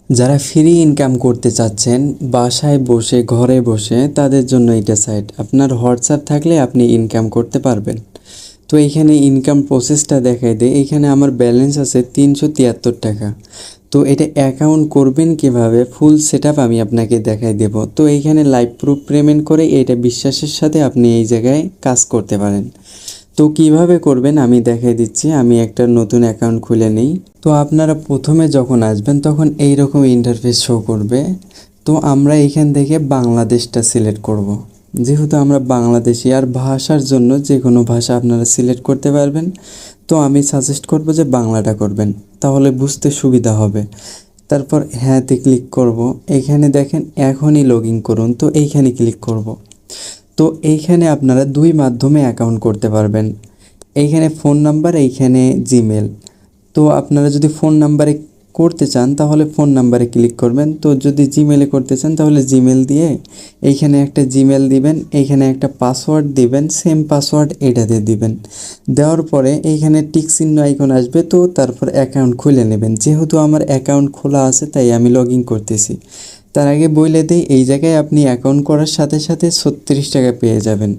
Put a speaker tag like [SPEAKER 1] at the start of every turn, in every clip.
[SPEAKER 1] যারা free income করতে চাচ্ছেন বাসায় বসে ঘরে বসে তাদের জন্য এটা সাইট। আপনার হোয়াটসঅ্যাপ থাকলে আপনি ইনকাম করতে পারবেন। তো এইখানে ইনকাম প্রসেসটা দেখাই দেয়। এইখানে আমার ব্যালেন্স আছে 373 টাকা। তো এটা অ্যাকাউন্ট করবেন কিভাবে ফুল সেটআপ আমি আপনাকে দেখাই দেব। তো এইখানে লাইভ প্রুফ পেমেন্ট করে এটা বিশ্বাসের সাথে আপনি এই জায়গায় কাজ করতে পারেন। তো কিভাবে করবেন আমি দেখাই দিচ্ছি। আমি একটা নতুন অ্যাকাউন্ট খুলে নিই। তো আপনারা প্রথমে যখন আসবেন তখন এই রকম ইন্টারফেস শো করবে। তো আমরা এইখান থেকে বাংলাদেশটা সিলেক্ট করব। যেহেতু আমরা বাংলাদেশি, আর ভাষার জন্য যে কোনো ভাষা আপনারা সিলেক্ট করতে পারবেন। তো আমি সাজেস্ট করব যে বাংলাটা করবেন, তাহলে বুঝতে সুবিধা হবে। তারপর হ্যাঁতে ক্লিক করব। এইখানে দেখেন এখনই লগ ইন করুন, তো এইখানে ক্লিক করব। তো এইখানে আপনারা দুই মাধ্যমে অ্যাকাউন্ট করতে পারবেন। এইখানে ফোন নাম্বার, এইখানে জিমেল। তো আপনারা যদি ফোন নাম্বারে করতে চান তাহলে ফোন নাম্বারে ক্লিক করবেন। তো যদি জিমেলে করতে চান তাহলে জিমেল দিয়ে এইখানে একটা জিমেল দিবেন, এইখানে একটা পাসওয়ার্ড দিবেন, সেম পাসওয়ার্ড এটাতে দিবেন। দেওয়ার পরে এইখানে টিক চিহ্ন আইকন আসবে, তো তারপর অ্যাকাউন্ট খুলে নেবেন। যেহেতু আমার অ্যাকাউন্ট খোলা আছে তাই আমি লগ ইন করতেছি। তার আগে বলে দেই, এই জায়গায় আপনি অ্যাকাউন্ট করার সাথে সাথে 36 টাকা পেয়ে যাবেন।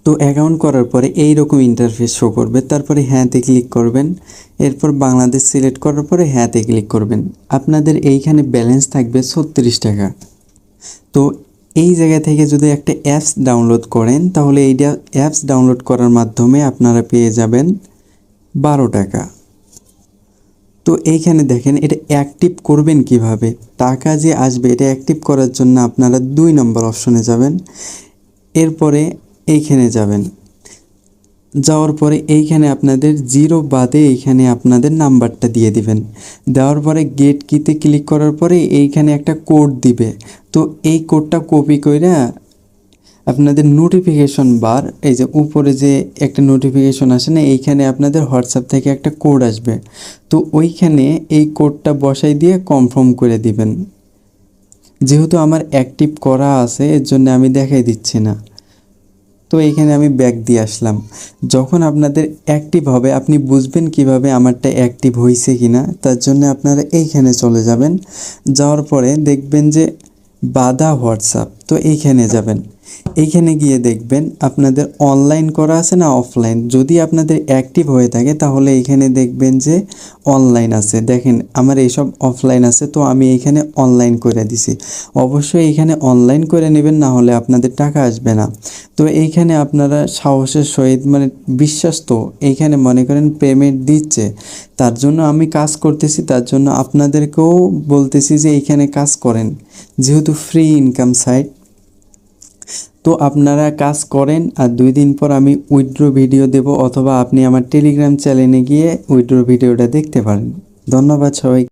[SPEAKER 1] তো অ্যাকাউন্ট করার পরে এই রকম ইন্টারফেস শো করবে। তারপরে হ্যাঁতে ক্লিক করবেন। এরপর বাংলাদেশ সিলেক্ট করার পরে হ্যাঁতে ক্লিক করবেন। আপনাদের এইখানে ব্যালেন্স থাকবে 36 টাকা। তো এই জায়গা থেকে যদি একটা অ্যাপস ডাউনলোড করেন তাহলে এইটা অ্যাপস ডাউনলোড করার মাধ্যমে আপনারা পেয়ে যাবেন 12 টাকা। তো এইখানে দেখেন এটা অ্যাক্টিভ করবেন কিভাবে, টাকা যে আসবে এটা অ্যাক্টিভ করার জন্য আপনারা 2 নম্বর অপশনে যাবেন। এরপরে এইখানে যাবেন। যাওয়ার পরে এইখানে আপনাদের জিরো বাদে এইখানে আপনাদের নাম্বারটা দিয়ে দিবেন। দেওয়ার পরে গেট কিতে ক্লিক করার পরে এইখানে একটা কোড দিবে। তো এই কোডটা কপি কইরা আপনাদের নোটিফিকেশন বার, এই যে উপরে যে একটা নোটিফিকেশন আসে না, এইখানে আপনাদের হোয়াটসঅ্যাপ থেকে একটা কোড আসবে। তো ওইখানে এই কোডটা বসাই দিয়ে কনফার্ম করে দিবেন। যেহেতু আমার অ্যাক্টিভ করা আছে এর জন্য আমি দেখাই দিচ্ছি না। তো এইখানে আমি ব্যাক দিয়ে আসলাম। যখন আপনাদের অ্যাক্টিভ হবে আপনি বুঝবেন কিভাবে আমারটা অ্যাক্টিভ হয়েছে কিনা, তার জন্য আপনারা এইখানে চলে যাবেন। যাওয়ার পরে দেখবেন যে বাধা হোয়াটসঅ্যাপ, তো এইখানে যাবেন। এইখানে গিয়ে দেখবেন আপনাদের অনলাইন করা আছে না অফলাইন। যদি আপনাদের অ্যাক্টিভ হয়ে থাকে তাহলে এইখানে দেখবেন যে অনলাইন আছে। দেখেন আমার এইসব অফলাইন আছে, তো আমি এইখানে অনলাইন করে দিছি। অবশ্যই এইখানে অনলাইন করে নেবেন, না হলে আপনাদের টাকা আসবে না। তো এইখানে আপনারা সাহসের সহিত মানে বিশ্বাস, তো এইখানে মনে করেন পেমেন্ট দিচ্ছে, তার জন্য আমি কাজ করতেছি, তার জন্য আপনাদেরকেও বলতেছি যে এইখানে কাজ করেন, যেহেতু ফ্রি ইনকাম সাইট। তো আপনারা কাজ করেন, আর 2 দিন পর আমি উইথড্র ভিডিও দেব, অথবা আপনি আমার টেলিগ্রাম চ্যানেলে গিয়ে উইথড্র ভিডিওটা দেখতে পারেন। ধন্যবাদ সবাই।